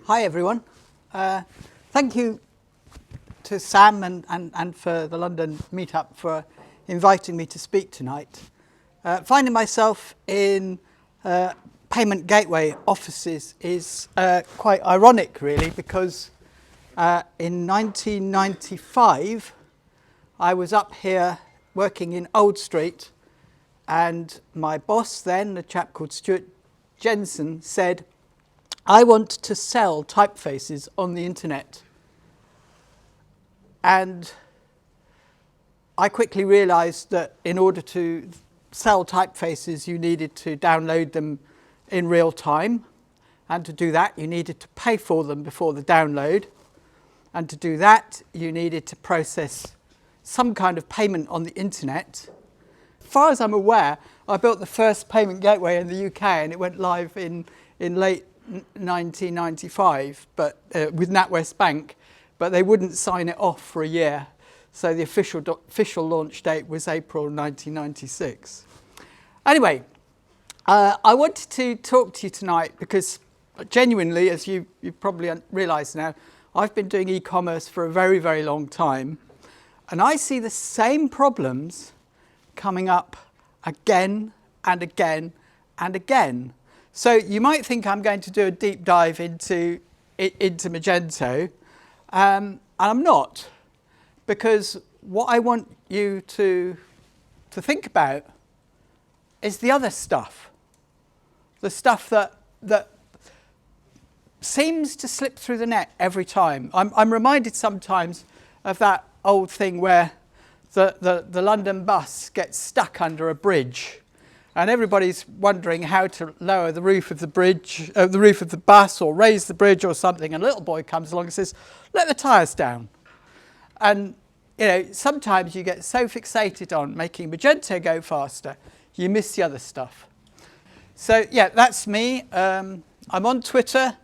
Hi everyone. Thank you to Sam and for the London meetup for inviting me to speak tonight. Finding myself in payment gateway offices is quite ironic really, because in 1995 I was up here working in Old Street, and my boss then, a chap called Stuart Jensen, said, I want to sell typefaces on the internet. And I quickly realized that in order to sell typefaces, you needed to download them in real time. And to do that, you needed to pay for them before the download. And to do that, you needed to process some kind of payment on the internet. As far as I'm aware, I built the first payment gateway in the UK, and it went live in late 1995, but with NatWest Bank, but they wouldn't sign it off for a year. So the official launch date was April 1996. Anyway, I wanted to talk to you tonight because genuinely, as you probably realise now, I've been doing e-commerce for a very, very long time, and I see the same problems coming up again and again and again. So you might think I'm going to do a deep dive into Magento, and I'm not, because what I want you to think about is the other stuff, the stuff that seems to slip through the net every time. I'm reminded sometimes of that old thing where the London bus gets stuck under a bridge, and everybody's wondering how to lower the roof of the bridge, the roof of the bus, or raise the bridge or something. And a little boy comes along and says, "Let the tyres down." And you know, sometimes you get so fixated on making Magento go faster, you miss the other stuff. So yeah, that's me. I'm on Twitter,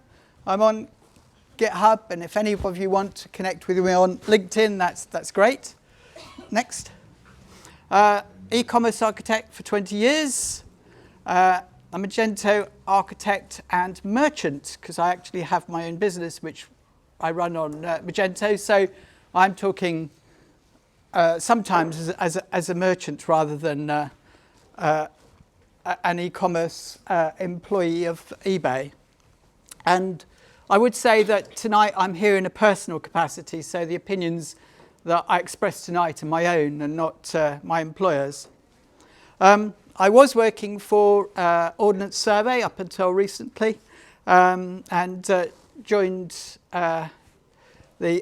I'm on GitHub, and if any of you want to connect with me on LinkedIn, that's great. Next. E-commerce architect for 20 years. I'm a Magento architect and merchant, because I actually have my own business which I run on Magento. So I'm talking sometimes as a merchant rather than an e-commerce employee of eBay. And I would say that tonight I'm here in a personal capacity, so the opinions that I express tonight are my own and not my employer's. I was working for Ordnance Survey up until recently, and joined the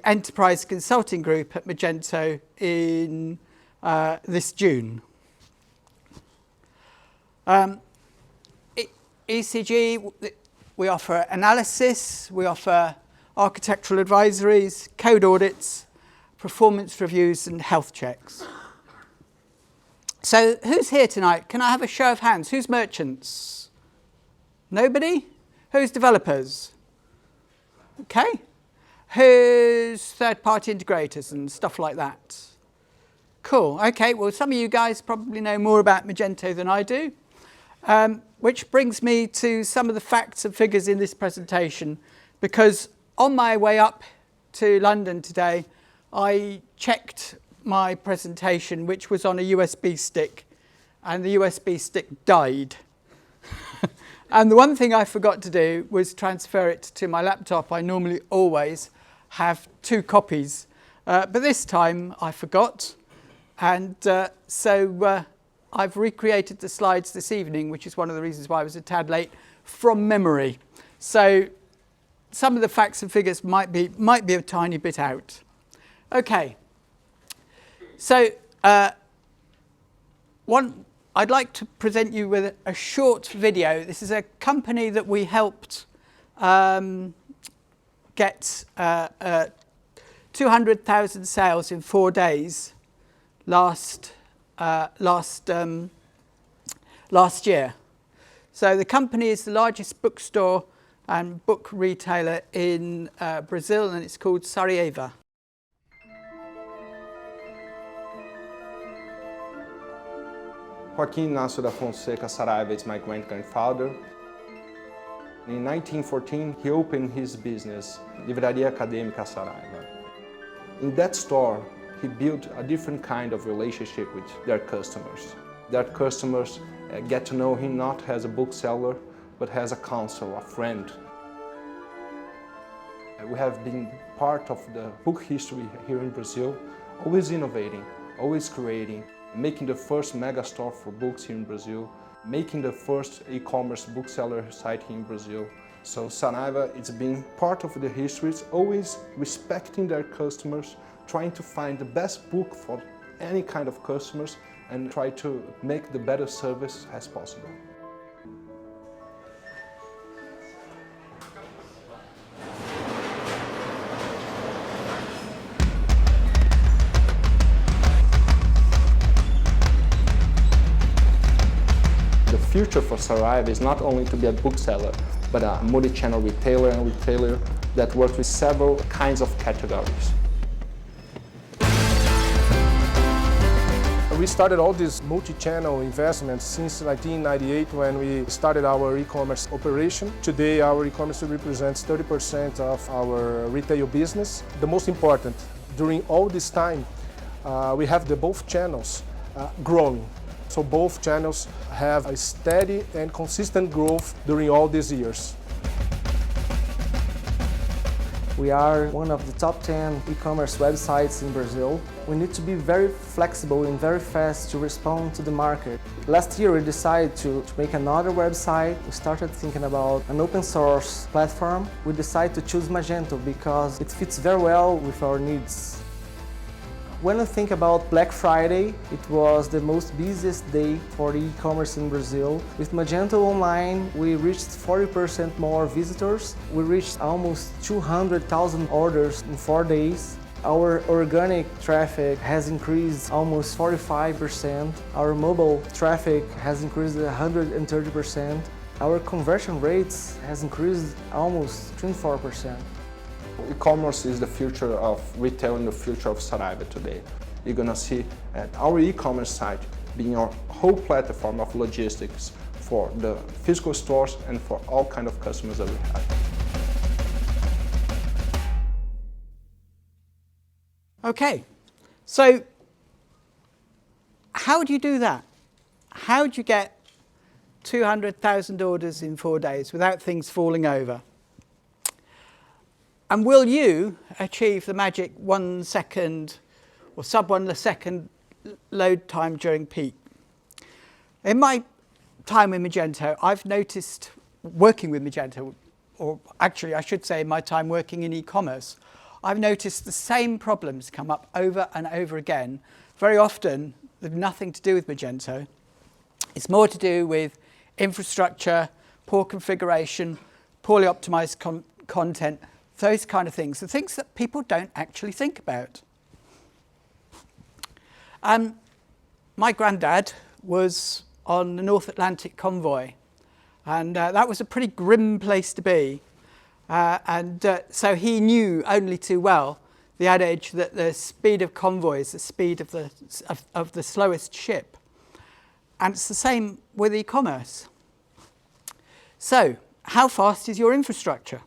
Enterprise Consulting Group at Magento in this June. ECG, we offer analysis, we offer architectural advisories, code audits, performance reviews and health checks. So who's here tonight? Can I have a show of hands? Who's merchants? Nobody? Who's developers? Okay. Who's third-party integrators and stuff like that? Cool. Okay, well, some of you guys probably know more about Magento than I do, which brings me to some of the facts and figures in this presentation, because on my way up to London today, I checked my presentation, which was on a USB stick, and the USB stick died. And the one thing I forgot to do was transfer it to my laptop. I normally always have 2 copies, but this time I forgot. And so I've recreated the slides this evening, which is one of the reasons why I was a tad late, from memory. So some of the facts and figures might be a tiny bit out. Okay, so I'd like to present you with a short video. This is a company that we helped get 200,000 sales in 4 days last year. So the company is the largest bookstore and book retailer in Brazil, and it's called Sarajevo. Joaquim Inácio da Fonseca Saraiva is my great-grandfather. In 1914, he opened his business, Livraria Acadêmica Saraiva. In that store, he built a different kind of relationship with their customers. Their customers get to know him not as a bookseller, but as a counselor, a friend. We have been part of the book history here in Brazil, always innovating, always creating, making the first mega store for books here in Brazil, making the first e-commerce bookseller site here in Brazil. So Saraiva, it's been part of the history, it's always respecting their customers, trying to find the best book for any kind of customers and try to make the better service as possible. The future for Saraiva is not only to be a bookseller, but a multi-channel retailer and retailer that works with several kinds of categories. We started all these multi-channel investments since 1998 when we started our e-commerce operation. Today our e-commerce represents 30% of our retail business. The most important, during all this time, we have both channels growing. So both channels have a steady and consistent growth during all these years. We are one of the top 10 e-commerce websites in Brazil. We need to be very flexible and very fast to respond to the market. Last year we decided to make another website. We started thinking about an open source platform. We decided to choose Magento because it fits very well with our needs. When I think about Black Friday, it was the most busiest day for e-commerce in Brazil. With Magento Online, we reached 40% more visitors. We reached almost 200,000 orders in 4 days. Our organic traffic has increased almost 45%. Our mobile traffic has increased 130%. Our conversion rates has increased almost 24%. E-commerce is the future of retail and the future of Saraiva today. You're going to see our e-commerce site being our whole platform of logistics for the physical stores and for all kinds of customers that we have. Okay, so how do you do that? How do you get 200,000 orders in 4 days without things falling over? And will you achieve the magic 1 second or sub 1 second load time during peak? In my time with Magento, I've noticed working with Magento, or actually I should say my time working in e-commerce, I've noticed the same problems come up over and over again. Very often they've nothing to do with Magento. It's more to do with infrastructure, poor configuration, poorly optimized content, those kind of things, the things that people don't actually think about. My granddad was on the North Atlantic convoy, and that was a pretty grim place to be. So he knew only too well the adage that the speed of convoy is the speed of the slowest ship. And it's the same with e-commerce. So, how fast is your infrastructure?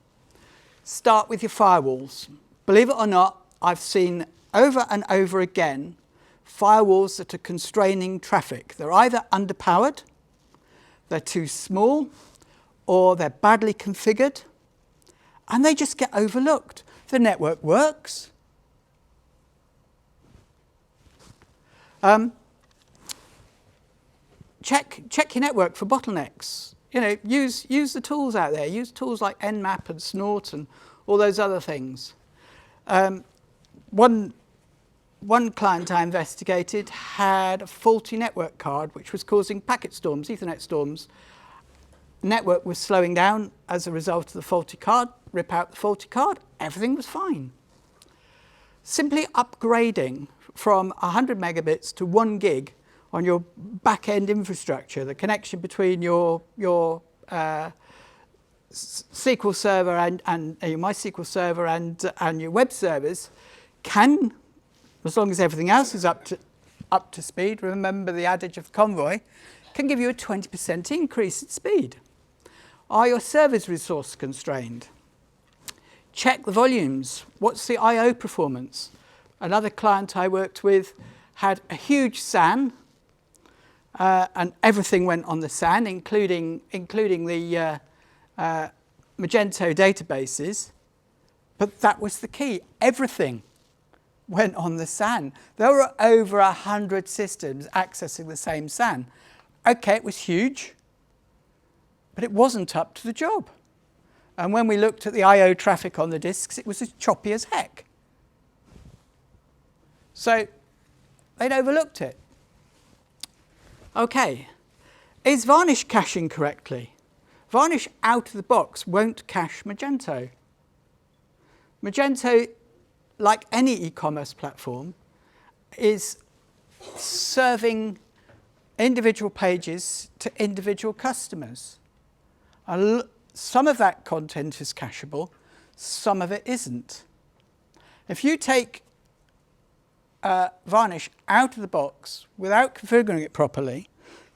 Start with your firewalls. Believe it or not, I've seen over and over again firewalls that are constraining traffic. They're either underpowered, they're too small, or they're badly configured, and they just get overlooked. The network works. Check your network for bottlenecks. You know, use the tools out there. Use tools like Nmap and Snort and all those other things. One client I investigated had a faulty network card which was causing packet storms, Ethernet storms. Network was slowing down as a result of the faulty card. Rip out the faulty card, everything was fine. Simply upgrading from 100 megabits to 1 gig on your back-end infrastructure, the connection between your SQL server and your MySQL server and your web servers can, as long as everything else is up to speed, remember the adage of Convoy, can give you a 20% increase in speed. Are your servers resource constrained? Check the volumes. What's the I/O performance? Another client I worked with had a huge SAN, and everything went on the SAN, including the Magento databases. But that was the key. Everything went on the SAN. There were over 100 systems accessing the same SAN. Okay, it was huge, but it wasn't up to the job. And when we looked at the I/O traffic on the disks, it was as choppy as heck. So they'd overlooked it. Okay, is Varnish caching correctly? Varnish out of the box won't cache Magento. Magento, like any e-commerce platform, is serving individual pages to individual customers. Some of that content is cacheable, some of it isn't. If you take Varnish out of the box without configuring it properly,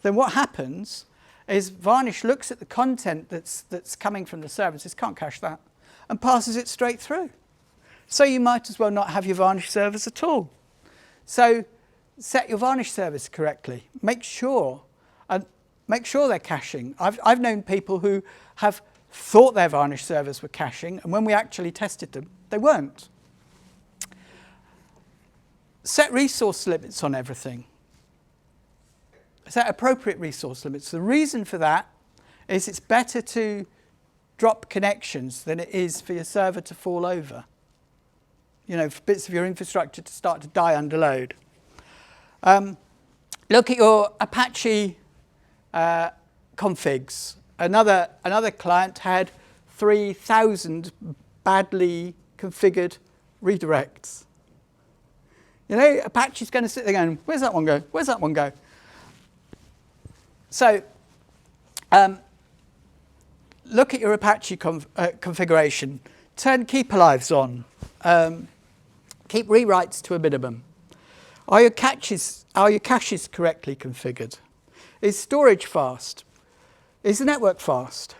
then what happens is Varnish looks at the content that's coming from the server and says, can't cache that, and passes it straight through. So you might as well not have your Varnish servers at all. So set your Varnish servers correctly. Make sure they're caching. I've known people who have thought their Varnish servers were caching, and when we actually tested them, they weren't. Set resource limits on everything. Set appropriate resource limits. The reason for that is it's better to drop connections than it is for your server to fall over. You know, for bits of your infrastructure to start to die under load. Look at your Apache configs. Another client had 3,000 badly configured redirects. You know, Apache's going to sit there going, where's that one go? Where's that one go? So look at your Apache configuration. Turn keep alives on. Keep rewrites to a minimum. Are your caches correctly configured? Is storage fast? Is the network fast?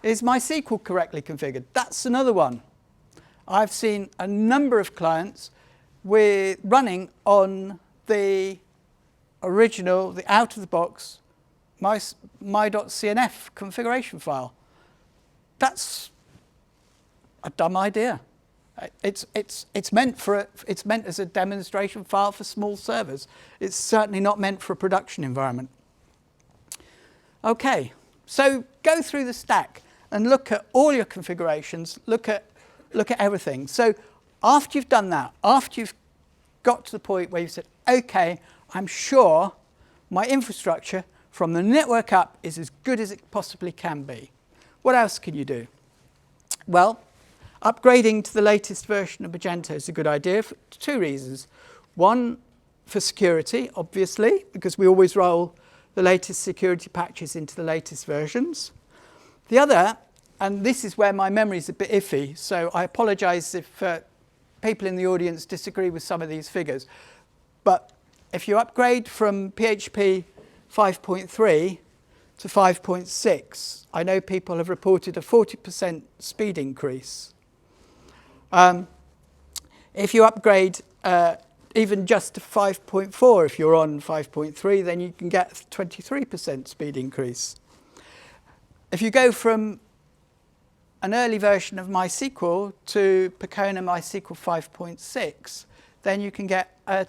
Is MySQL correctly configured? That's another one. I've seen a number of clients running on the original, the out-of-the-box my.cnf configuration file. That's a dumb idea. It's meant as a demonstration file for small servers. It's certainly not meant for a production environment. Okay, so go through the stack and look at all your configurations. Look at everything. So after you've done that, after you've got to the point where you've said, okay, I'm sure my infrastructure from the network up is as good as it possibly can be. What else can you do? Well, upgrading to the latest version of Magento is a good idea for two reasons. One, for security, obviously, because we always roll the latest security patches into the latest versions. The other, and this is where my memory is a bit iffy, so I apologize if people in the audience disagree with some of these figures. But if you upgrade from PHP 5.3 to 5.6, I know people have reported a 40% speed increase. If you upgrade even just to 5.4, if you're on 5.3, then you can get 23% speed increase. If you go from an early version of MySQL to Pacona MySQL 5.6, then you can get a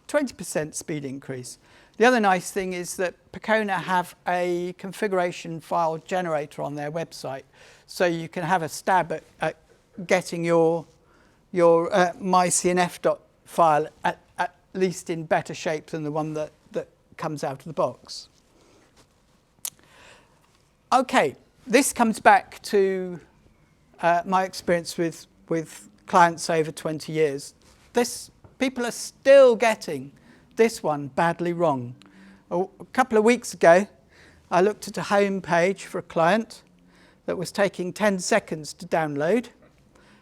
20% speed increase. The other nice thing is that Pacona have a configuration file generator on their website, so you can have a stab at getting your mycnf file at least in better shape than the one that comes out of the box. Okay, this comes back to my experience with clients over 20 years. People are still getting this one badly wrong. A couple of weeks ago, I looked at a home page for a client that was taking 10 seconds to download.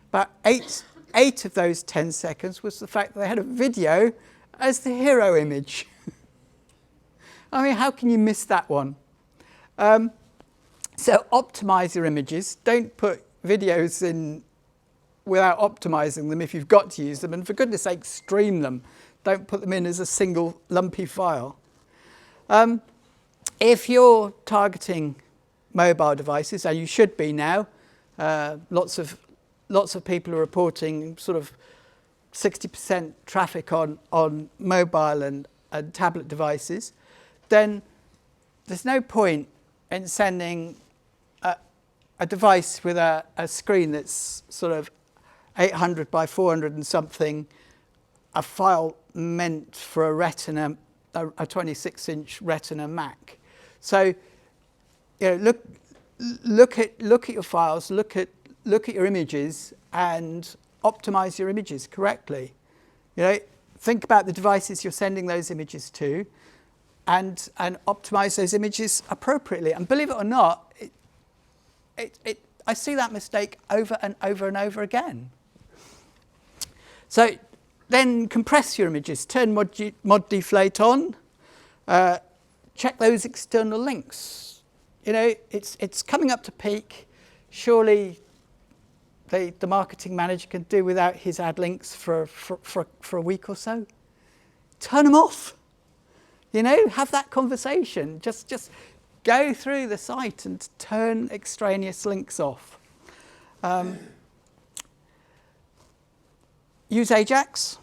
About eight of those 10 seconds was the fact that they had a video as the hero image. I mean, how can you miss that one? So optimize your images. Don't put videos in without optimizing them if you've got to use them. And for goodness sake, stream them. Don't put them in as a single lumpy file. If you're targeting mobile devices, and you should be now, lots of people are reporting sort of 60% traffic on mobile and tablet devices, then there's no point in sending a device with a screen that's sort of 800 by 400 and something, a file meant for a Retina, a 26-inch Retina Mac. So, you know, look at your files, look at your images, and optimize your images correctly. You know, think about the devices you're sending those images to, and optimize those images appropriately. And believe it or not, I see that mistake over and over and over again. So then compress your images, turn mod deflate on, check those external links. You know, it's coming up to peak. Surely the marketing manager can do without his ad links for a week or so. Turn them off. You know, have that conversation. Just go through the site and turn extraneous links off. Use Ajax,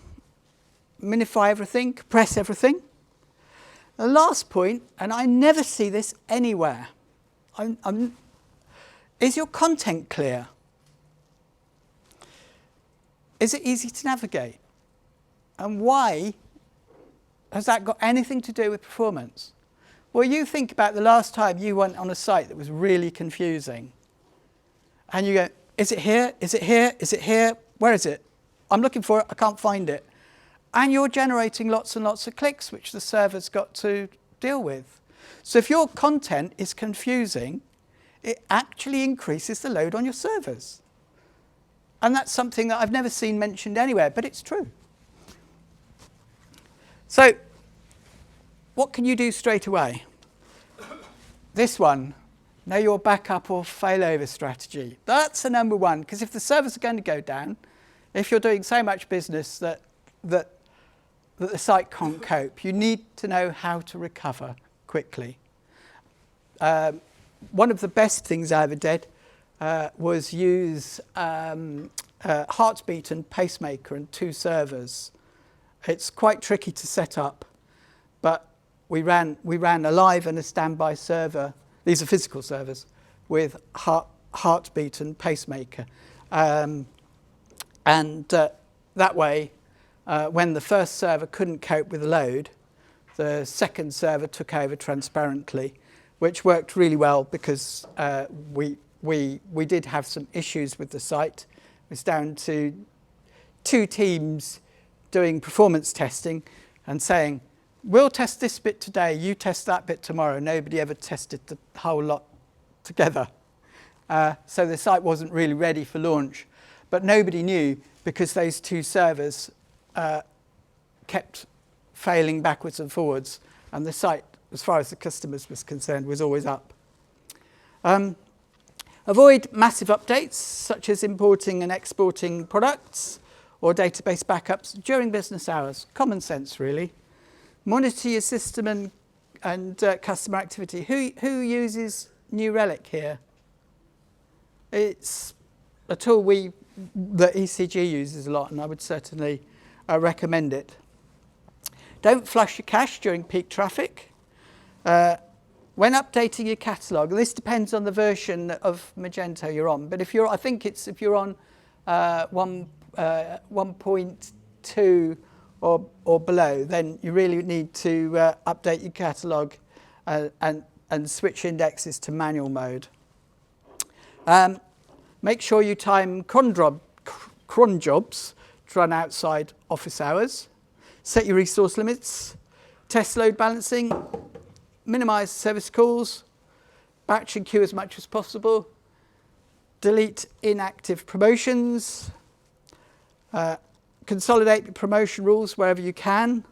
minify everything, compress everything. The last point, and I never see this anywhere, is your content clear? Is it easy to navigate? And why has that got anything to do with performance? Well, you think about the last time you went on a site that was really confusing. And you go, is it here? Is it here? Is it here? Where is it? I'm looking for it. I can't find it. And you're generating lots and lots of clicks, which the server's got to deal with. So if your content is confusing, it actually increases the load on your servers. And that's something that I've never seen mentioned anywhere, but it's true. So what can you do straight away? This one, know your backup or failover strategy. That's the number one, because if the servers are going to go down, if you're doing so much business that the site can't cope, you need to know how to recover quickly. One of the best things I ever did was use Heartbeat and Pacemaker and 2 servers. It's quite tricky to set up, but we ran a live and a standby server. These are physical servers with Heartbeat and Pacemaker. That way, when the first server couldn't cope with the load, the second server took over transparently, which worked really well because we did have some issues with the site. It was down to 2 teams doing performance testing and saying, we'll test this bit today, you test that bit tomorrow. Nobody ever tested the whole lot together. So the site wasn't really ready for launch. But nobody knew because those 2 servers kept failing backwards and forwards, and the site, as far as the customers was concerned, was always up. Avoid massive updates, such as importing and exporting products or database backups during business hours. Common sense, really. Monitor your system and customer activity. Who uses New Relic here? It's a tool that ECG uses a lot, and I would certainly recommend it. Don't flush your cache during peak traffic. When updating your catalogue, and this depends on the version of Magento you're on, but if you're on 1.2 or below, then you really need to update your catalogue and switch indexes to manual mode. Make sure you time cron jobs to run outside office hours. Set your resource limits. Test load balancing. Minimize service calls. Batch and queue as much as possible. Delete inactive promotions. Consolidate the promotion rules wherever you can.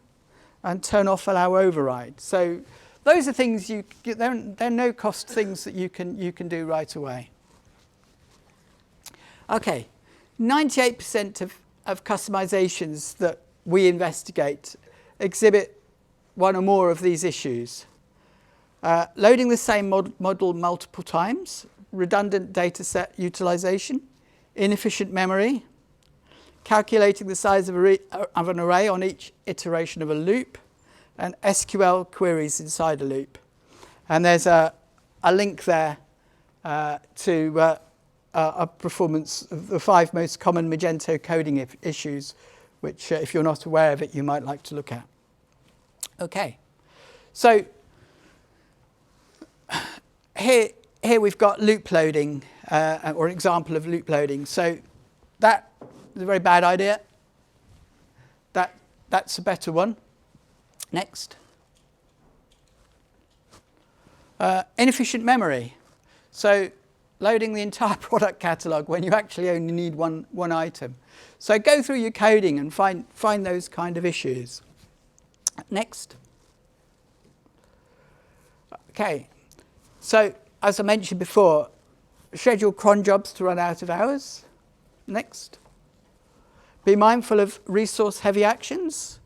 And turn off allow override. So those are things they're no cost things that you can do right away. Okay, 98% of customizations that we investigate exhibit one or more of these issues. Loading the same model multiple times, redundant data set utilization, inefficient memory, calculating the size of an array on each iteration of a loop, and SQL queries inside a loop. And there's a link there to a performance of the 5 most common Magento coding issues, which if you're not aware of it, you might like to look at. Okay, so here we've got loop loading, or an example of loop loading. So that is a very bad idea. That's a better one. Next. Inefficient memory. So loading the entire product catalog when you actually only need one item. So go through your coding and find those kind of issues. Next. Okay. So as I mentioned before, schedule cron jobs to run out of hours. Next. Be mindful of resource-heavy actions,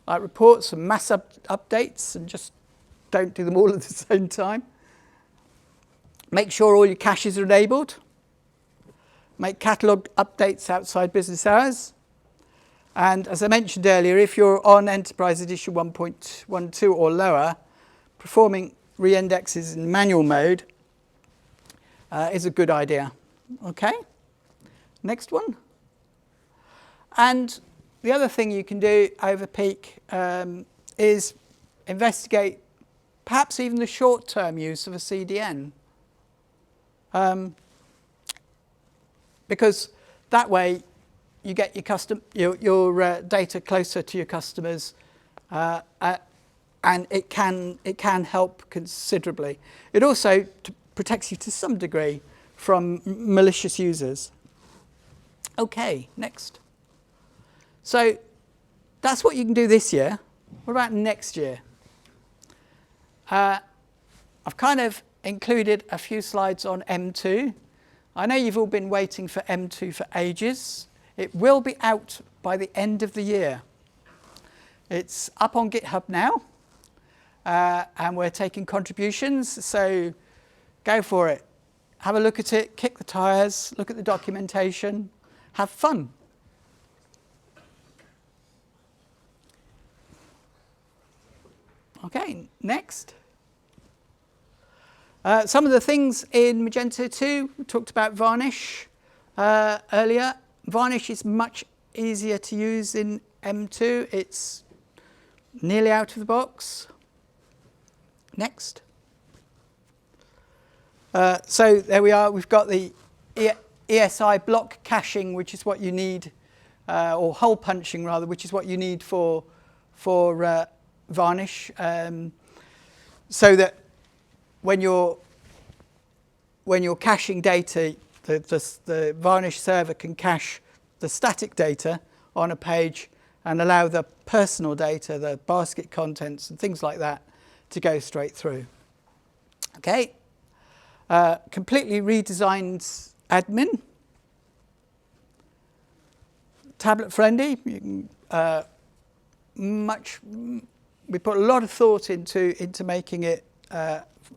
like reports and mass updates, and just don't do them all at the same time. Make sure all your caches are enabled. Make catalog updates outside business hours. And as I mentioned earlier, if you're on Enterprise Edition 1.12 or lower, performing reindexes in manual mode is a good idea. Okay, next one. And the other thing you can do over peak is investigate perhaps even the short-term use of a CDN. Because that way you get your data closer to your customers, and it can help considerably. It also protects you to some degree from malicious users. Okay, next. So that's what you can do this year. What about next year? I've kind of included a few slides on M2. I know you've all been waiting for M2 for ages. It will be out by the end of the year. It's up on GitHub now, and we're taking contributions, so go for it. Have a look at it, kick the tires, look at the documentation, have fun. Okay, next. Some of the things in Magento 2, we talked about Varnish earlier. Varnish is much easier to use in M2. It's nearly out of the box. Next. So there we are. We've got the ESI block caching, which is what you need, or hole punching rather, which is what you need for Varnish, so that when you're caching data, the Varnish server can cache the static data on a page and allow the personal data, the basket contents and things like that, to go straight through. Okay, completely redesigned admin, tablet friendly. You can, we put a lot of thought into making it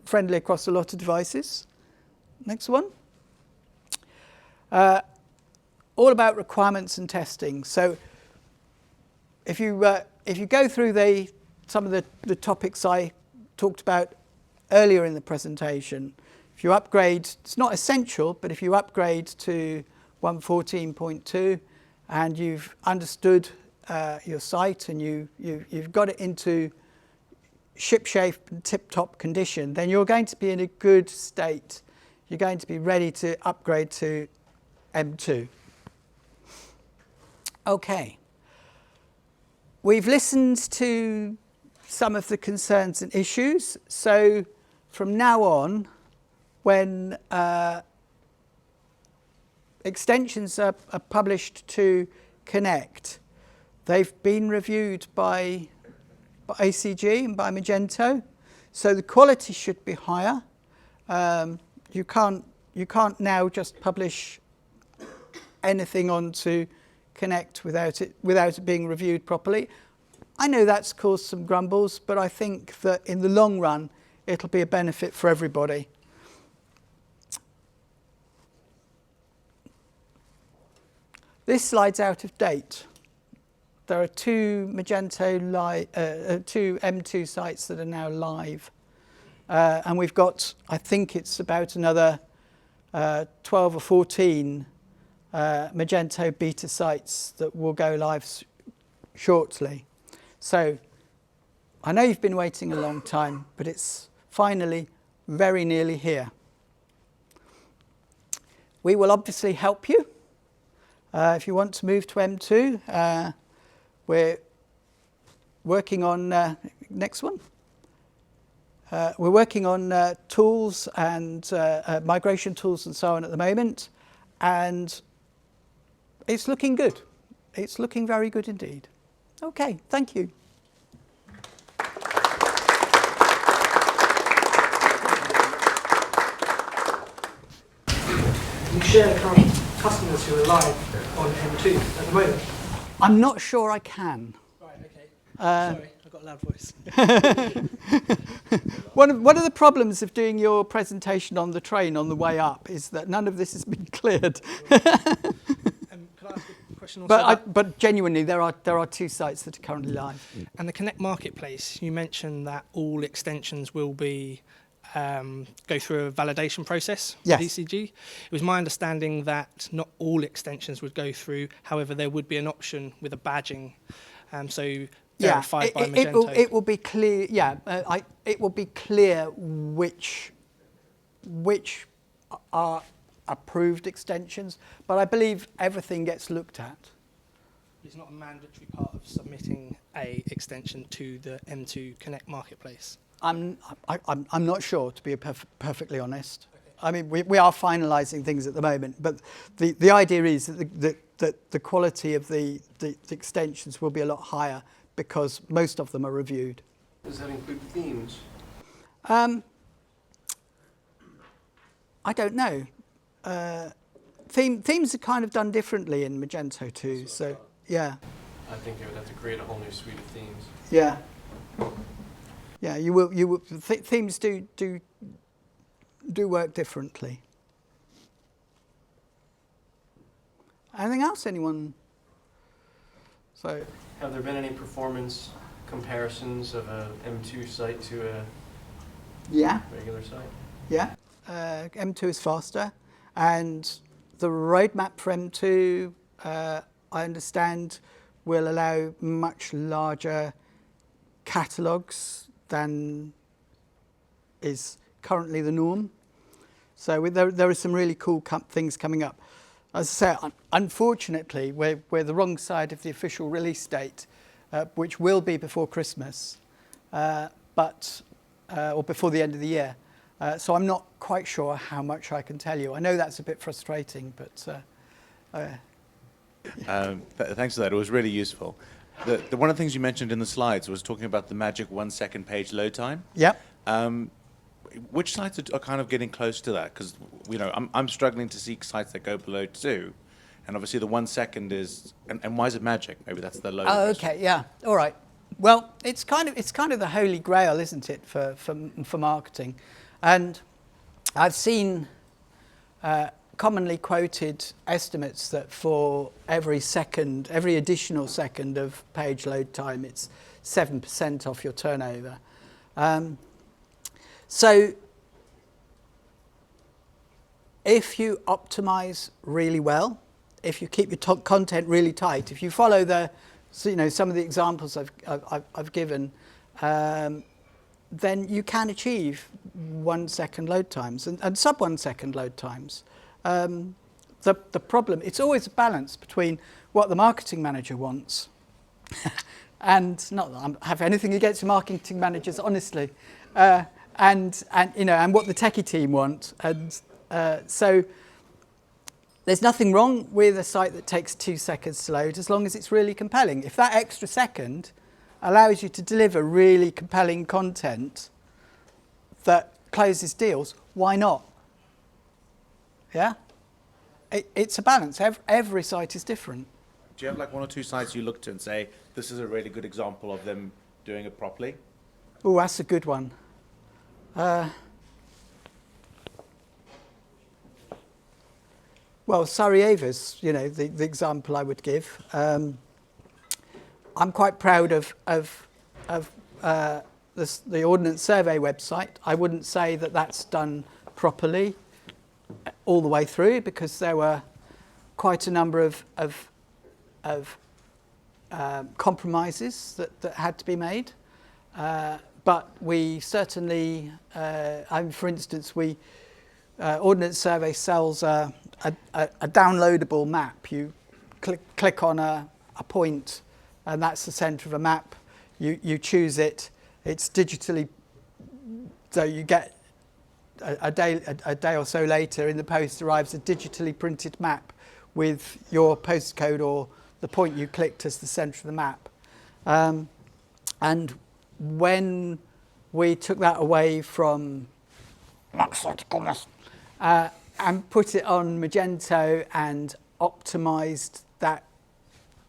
friendly across a lot of devices. Next one. All about requirements and testing. So if you go through some of the topics I talked about earlier in the presentation, if you upgrade, it's not essential, but if you upgrade to 1.14.2 and you've understood your site and you've got it into shipshape and tip-top condition, then you're going to be in a good state. You're going to be ready to upgrade to M2. Okay. We've listened to some of the concerns and issues. So from now on, when extensions are published to Connect, they've been reviewed by ACG and by Magento. So the quality should be higher. You can't now just publish anything onto Connect without it being reviewed properly. I know that's caused some grumbles, but I think that in the long run, it'll be a benefit for everybody. This slide's out of date. There are two two M2 sites that are now live. And we've got, I think it's about another 12 or 14 Magento beta sites that will go live shortly. So I know you've been waiting a long time, but it's finally very nearly here. We will obviously help you. If you want to move to M2, we're working on, next one. We're working on tools and migration tools and so on at the moment, and it's looking good. It's looking very good indeed. Okay, thank you. Can you share the current customers who are live on M2 at the moment? I'm not sure I can. Right, okay. Sorry, I've got a loud voice. One of the problems of doing your presentation on the train on the way up is that none of this has been cleared. Could I ask a question also? But genuinely, there are two sites that are currently live. And the Connect Marketplace, you mentioned that all extensions will be go through a validation process Yes. with ECG. It was my understanding that not all extensions would go through. However, there would be an option with a badging, so verified by Magento. It will be clear. Yeah, it will be clear which are approved extensions, but I believe everything gets looked at. It's not a mandatory part of submitting a extension to the M2 Connect Marketplace. I'm not sure, to be perfectly honest. Okay. I mean, we are finalising things at the moment, but the idea is that the quality of the extensions will be a lot higher because most of them are reviewed. Does that include themes? I don't know. Themes are kind of done differently in Magento too, so yeah. I think they would have to create a whole new suite of themes. Yeah. Yeah, you will. Themes do work differently. Anything else, anyone? So, Have there been any performance comparisons of a M2 site to a regular site? Yeah. M2 is faster, and the roadmap for M2, I understand, will allow much larger catalogues than is currently the norm. So there are some really cool things coming up. As I say, unfortunately, we're the wrong side of the official release date, which will be before Christmas, or before the end of the year. So I'm not quite sure how much I can tell you. I know that's a bit frustrating, but... Thanks for that. It was really useful. One of the things you mentioned in the slides was talking about the magic 1 second page load time. Yep. Which sites are kind of getting close to that? Because I'm struggling to see sites that go below 2, and obviously the 1 second is. And why is it magic? Maybe that's the low. Oh, okay, yeah, all right. Well, it's kind of the holy grail, isn't it, for marketing? And I've seen commonly quoted estimates that for every additional second of page load time, it's 7% off your turnover. So if you optimize really well, if you keep your content really tight, if you follow some of the examples I've given, then you can achieve 1 second load times and sub 1 second load times. The problem, it's always a balance between what the marketing manager wants and not that I have anything against marketing managers, honestly, and what the techie team want. And so there's nothing wrong with a site that takes 2 seconds to load as long as it's really compelling. If that extra second allows you to deliver really compelling content, that closes deals, why not? Yeah? It's a balance. Every site is different. Do you have like one or two sites you look to and say, this is a really good example of them doing it properly? Oh, that's a good one. Well, Sarajevo's, the example I would give. I'm quite proud of the Ordnance Survey website. I wouldn't say that that's done properly all the way through, because there were quite a number of compromises that had to be made. But we certainly, for instance, Ordnance Survey sells a downloadable map. You click on a point, and that's the centre of a map. You choose it. It's digitally, so you get a day or so later in the post arrives a digitally printed map with your postcode or the point you clicked as the centre of the map. And when we took that away from and put it on Magento and optimised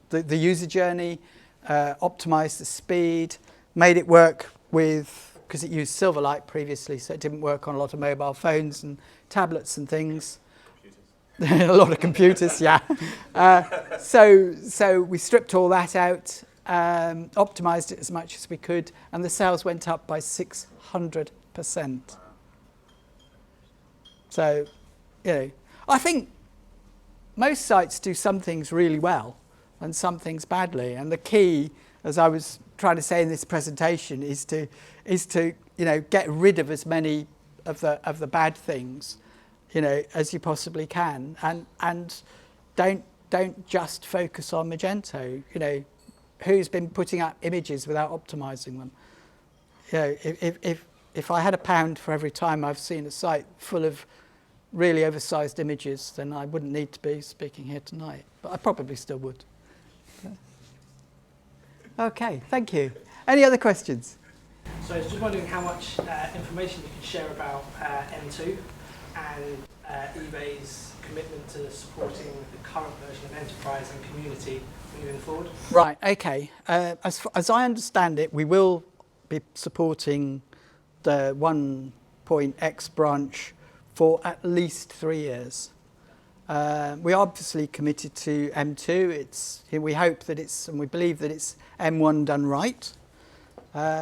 the user journey, optimised the speed, made it work with, because it used Silverlight previously, so it didn't work on a lot of mobile phones and tablets and things. A lot of computers, yeah. So we stripped all that out, optimised it as much as we could, and the sales went up by 600%. So, I think most sites do some things really well and some things badly, and the key, as I was trying to say in this presentation, is to get rid of as many of the bad things as you possibly can, and don't just focus on Magento. Who's been putting up images without optimizing them? If I had £1 for every time I've seen a site full of really oversized images, then I wouldn't need to be speaking here tonight, but I probably still would. Okay, thank you. Any other questions? So I was just wondering how much information you can share about M2 and eBay's commitment to supporting the current version of Enterprise and Community moving forward. Right, okay. As I understand it, we will be supporting the 1.x branch for at least 3 years. We're obviously committed to M2. We hope that it's, and we believe that it's M1 done right.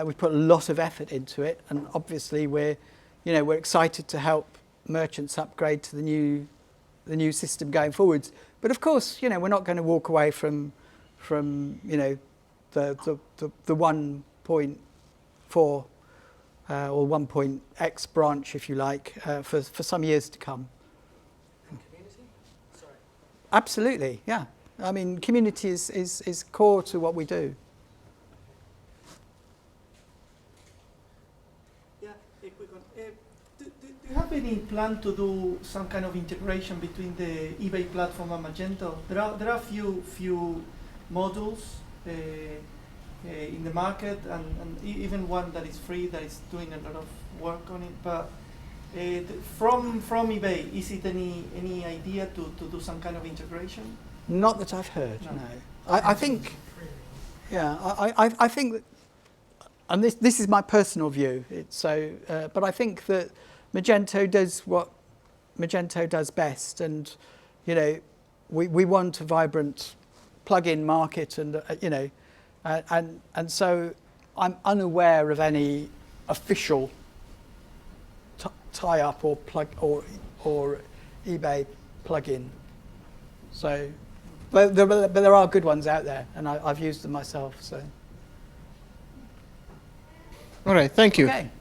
We put a lot of effort into it, and obviously we're excited to help merchants upgrade to the new system going forwards. But of course, we're not going to walk away from the 1.4 or 1.x branch, if you like, for some years to come. Community? Sorry. Absolutely, yeah. I mean, community is core to what we do. Yeah, a quick one. Do you have any plan to do some kind of integration between the eBay platform and Magento? There are a few modules in the market, and even one that is free that is doing a lot of work on it. But from eBay, is it any idea to do some kind of integration? Not that I've heard, no. I think, yeah, I think that, and this is my personal view, but I think that Magento does what Magento does best, and we want a vibrant plug-in market, and and so I'm unaware of any official tie-up or eBay plug-in. So, but there are good ones out there, and I've used them myself. So. All right, thank you. Okay.